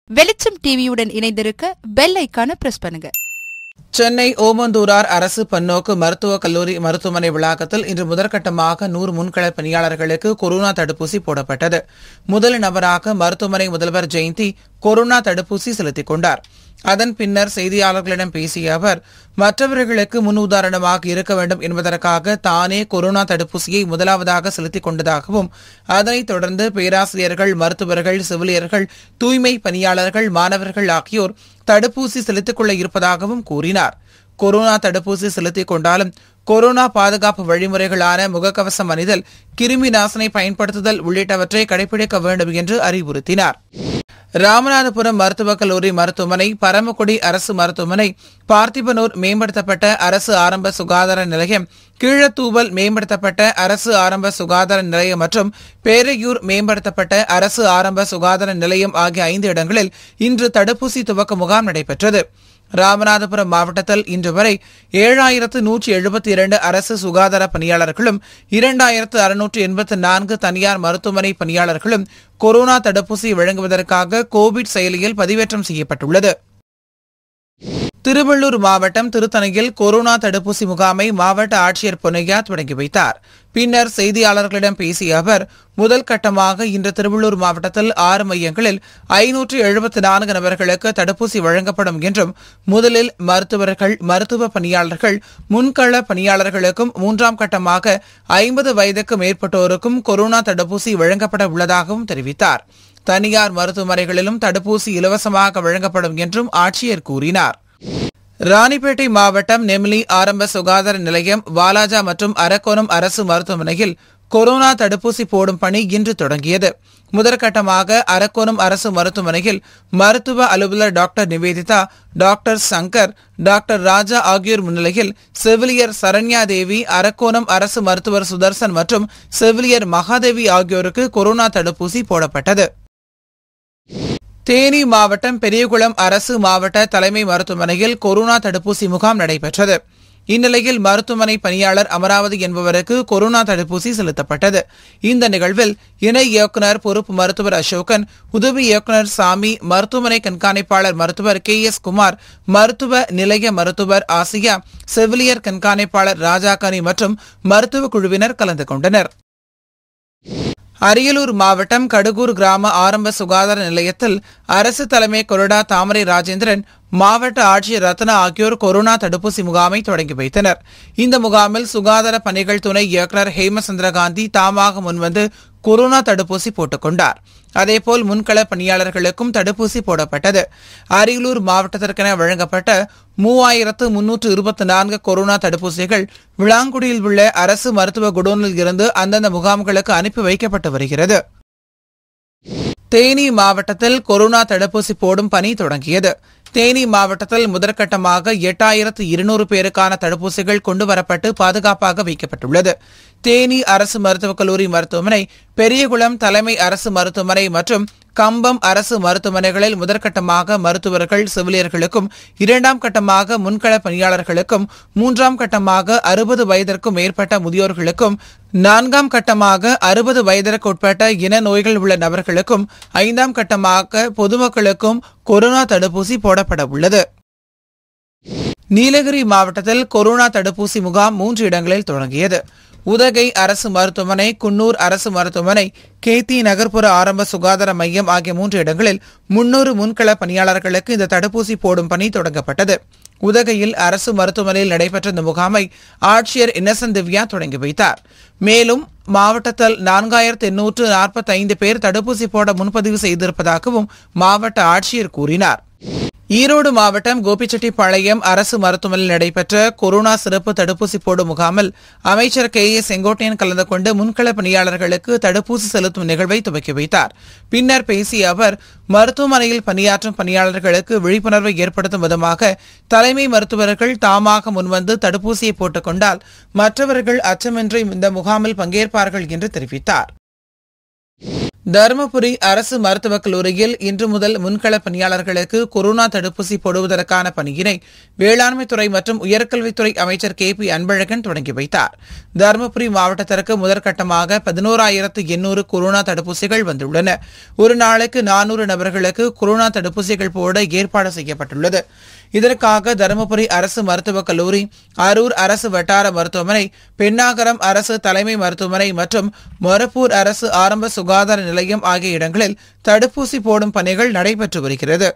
வெளிச்சம் டிவியுடன் இணைந்திருக்க பெல் ஐகானை பிரஸ் பண்ணுங்க. சென்னை ஓமந்தூரார் அரசு பன்னோக்கு மருத்துவக் கல்லூரி மருத்துவமனை வளாகத்தில் இன்று முதற்கட்டமாக 100 முன்கள பணியாளர்களுக்கு கொரோனா தடுப்பூசி போடப்பட்டது. முதல் நபராக மருத்துவமனை முதல்வர் ஜெயந்தி கொரோனா தடுப்பூசி செலுத்திக் கொண்டார். அதன் பின்னர் செய்தியாளர்களிடம் பேசிய அவர், மற்றவர்களுக்கு முன் உதாரணமாக இருக்க வேண்டும் என்பதற்காக தானே கொரோனா தடுப்பூசியை முதலாவதாக செலுத்திக் கொண்டதாகவும், அதனைத் தொடர்ந்து பேராசிரியர்கள், மருத்துவர்கள், செவிலியர்கள், தூய்மை பணியாளர்கள், மாணவர்கள் ஆகியோர் தடுப்பூசி செலுத்திக் கொள்ள இருப்பதாகவும் கூறினார். கொரோனா தடுப்பூசி செலுத்திக் கொண்டாலும் கொரோனா பாதுகாப்பு வழிமுறைகளான முகக்கவசம் அணிதல், கிருமி நாசினை பயன்படுத்துதல் உள்ளிட்டவற்றை கடைபிடிக்க வேண்டும் என்று அறிவுறுத்தினார். ராமநாதபுரம் மருத்துவக் கல்லூரி மருத்துவமனை, பரமக்குடி அரசு மருத்துவமனை, பார்த்திபனூர் மேம்படுத்தப்பட்ட அரசு ஆரம்ப சுகாதார நிலையம், கீழத்தூவல் மேம்படுத்தப்பட்ட அரசு ஆரம்ப சுகாதார நிலையம் மற்றும் பேரையூர் மேம்படுத்தப்பட்ட அரசு ஆரம்ப சுகாதார நிலையம் ஆகிய 5 இடங்களில் இன்று தடுப்பூசி துவக்க முகாம் நடைபெற்றது. ராமநாதபுரம் மாவட்டத்தில் இன்று வரை 7172 அரசு சுகாதார பணியாளர்களும் 2684 தனியார் மருத்துவமனை பணியாளர்களும் கொரோனா தடுப்பூசி வழங்குவதற்காக கோவிட் செயலியில் பதிவேற்றம் செய்யப்பட்டுள்ளது. திருவள்ளூர் மாவட்டம் திருத்தணியில் கொரோனா தடுப்பூசி முகாமை மாவட்ட ஆட்சியர் பொன்னையா தொடங்கி வைத்தார். பின்னர் செய்தியாளர்களிடம் பேசிய அவர், முதல் கட்டமாக இன்று திருவள்ளூர் மாவட்டத்தில் 6 மையங்களில் 574 நபர்களுக்கு தடுப்பூசி வழங்கப்படும் என்றும், முதலில் மருத்துவர்கள், மருத்துவ பணியாளர்கள், முன்கள பணியாளர்களுக்கும் 3ஆம் கட்டமாக 50 வயதுக்கு மேற்பட்டோருக்கும் கொரோனா தடுப்பூசி வழங்கப்பட உள்ளதாகவும் தெரிவித்தார். தனியார் மருத்துவமனைகளிலும் தடுப்பூசி இலவசமாக வழங்கப்படும் என்றும் ஆட்சியர் கூறினார். ராணிப்பேட்டை மாவட்டம் நெமிலி ஆரம்ப சுகாதார நிலையம், வாலாஜா மற்றும் அரக்கோணம் அரசு மருத்துவமனையில் கொரோனா தடுப்பூசி போடும் பணி இன்று தொடங்கியது. முதற்கட்டமாக அரக்கோணம் அரசு மருத்துவமனையில் மருத்துவ அலுவலர் doctor Nivedita, doctor Shankar, doctor Raja ஆகியோர் முன்னிலையில் செவிலியர் சரண்யா தேவி, அரக்கோணம் அரசு மருத்துவர் சுதர்சன் மற்றும் செவிலியர் மகாதேவி ஆகியோருக்கு கொரோனா தடுப்பூசி போடப்பட்டது. தேனி மாவட்டம் பெரியகுளம் அரசு மாவட்ட தலைமை மருத்துவமனையில் கொரோனா தடுப்பூசி முகாம் நடைபெற்றது. இந்நிலையில் மருத்துவமனை பணியாளர் அமராவதி என்பவருக்கு கொரோனா தடுப்பூசி செலுத்தப்பட்டது. இந்த நிகழ்வில் இணை இயக்குநர் பொறுப்பு மருத்துவர் அசோகன், உதவி இயக்குநர் சாமி, மருத்துவமனை கண்காணிப்பாளர் மருத்துவர் KS குமார், மருத்துவ நிலைய மருத்துவர் ஆசியா, செவிலியர் கண்காணிப்பாளர் ராஜாக்கனி மற்றும் மருத்துவ குழுவினர் கலந்து கொண்டனர். அரியலூர் மாவட்டம் கடுகூர் கிராம ஆரம்ப சுகாதார நிலையத்தில் அரசு தலைமை கொறடா தாமரை ராஜேந்திரன், மாவட்ட ஆட்சியர் ரத்னா ஆகியோர் கொரோனா தடுப்பூசி முகாமை தொடங்கி வைத்தனர். இந்த முகாமில் சுகாதார பணிகள் துணை இயக்குநர் ஹேமசந்திரகாந்தி தாமாக முன்வந்து கொரோனா தடுப்பூசி போட்டுக் கொண்டார். அதேபோல் முன்கள பணியாளர்களுக்கும் தடுப்பூசி போடப்பட்டது. அரியலூர் மாவட்டத்திற்கென வழங்கப்பட்ட 3324 கொரோனா தடுப்பூசிகள் விளாங்குடியில் உள்ள அரசு மருத்துவ குடோனில் இருந்து அந்தந்த முகாம்களுக்கு அனுப்பி வைக்கப்பட்டு வருகிறது. தேனி மாவட்டத்தில் கொரோனா தடுப்பூசி போடும் பணி தொடங்கியது. தேனி மாவட்டத்தில் முதற்கட்டமாக 8200 பேருக்கான தடுப்பூசிகள் கொண்டுவரப்பட்டு பாதுகாப்பாக வைக்கப்பட்டுள்ளது. தேனி அரசு மருத்துவக் கல்லூரி மருத்துவமனை, பெரியகுளம் தலைமை அரசு மருத்துவமனை மற்றும் கம்பம் அரசு மருத்துவமனைகளில் முதற்கட்டமாக மருத்துவர்கள், செவிலியர்களுக்கும், 2ஆம் கட்டமாக முன்கள பணியாளர்களுக்கும், 3ஆம் கட்டமாக 60 வயதிற்கும் மேற்பட்ட முதியோர்களுக்கும், 4ஆம் கட்டமாக 60 வயதிற்கு உட்பட்ட இன நோய்கள் உள்ள நபர்களுக்கும், 5ஆம் கட்டமாக பொதுமக்களுக்கும் கொரோனா தடுப்பூசி போடப்பட உள்ளது. நீலகிரி மாவட்டத்தில் கொரோனா தடுப்பூசி முகாம் 3 இடங்களில் தொடங்கியது. உதகை அரசு மருத்துவமனை, குன்னூர் அரசு மருத்துவமனை, கேத்தி நகர்ப்புற ஆரம்ப சுகாதார மையம் ஆகிய 3 இடங்களில் 300 முன்கள பணியாளர்களுக்கு இந்த தடுப்பூசி போடும் பணி தொடங்கப்பட்டது. உதகையில் அரசு மருத்துவமனையில் நடைபெற்ற இந்த முகாமை ஆட்சியர் இன்னசென்ட் திவ்யா தொடங்கி வைத்தார். மேலும் மாவட்டத்தில் 4845 பேர் தடுப்பூசி போட முன்பதிவு செய்திருப்பதாகவும் மாவட்ட ஆட்சியர் கூறினார். ஈரோடு மாவட்டம் கோபிச்செட்டிப்பாளையம் அரசு மருத்துவமனையில் நடைபெற்ற கொரோனா சிறப்பு தடுப்பூசி போடும் முகாமில் அமைச்சர் KA செங்கோட்டையன் கலந்து கொண்டு முன்கள பணியாளர்களுக்கு தடுப்பூசி செலுத்தும் நிகழ்வை துவக்கி வைத்தார். பின்னர் பேசிய அவர், மருத்துவமனையில் பணியாற்றும் பணியாளர்களுக்கு விழிப்புணர்வை ஏற்படுத்தும் விதமாக தலைமை மருத்துவர்கள் தாமாக முன்வந்து தடுப்பூசியை போட்டுக் கொண்டால் மற்றவர்கள் அச்சமின்றி இந்த முகாமில் பங்கேற்பார்கள் என்று தெரிவித்தார். தருமபுரி அரசு மருத்துவக் கல்லூரியில் இன்று முதல் முன்கள பணியாளர்களுக்கு கொரோனா தடுப்பூசி போடுவதற்கான பணியினை வேளாண்மைத்துறை மற்றும் உயர்கல்வித்துறை அமைச்சர் KP அன்பழகன் தொடங்கி வைத்தார். தருமபுரி மாவட்டத்திற்கு முதற்கட்டமாக 11,800 கொரோனா தடுப்பூசிகள் வந்துள்ளன. ஒரு நாளைக்கு 400 நபர்களுக்கு கொரோனா தடுப்பூசிகள் போட ஏற்பாடு செய்யப்பட்டுள்ளது. இதற்காக தருமபுரி அரசு மருத்துவக் கல்லூரி, அரூர் அரசு வட்டார மருத்துவமனை, பென்னாகரம் அரசு தலைமை மருத்துவமனை மற்றும் மொரப்பூர் அரசு ஆரம்ப சுகாதார நிலையம் ஆகிய இடங்களில் தடுப்பூசி போடும் பணிகள் நடைபெற்று வருகிறது.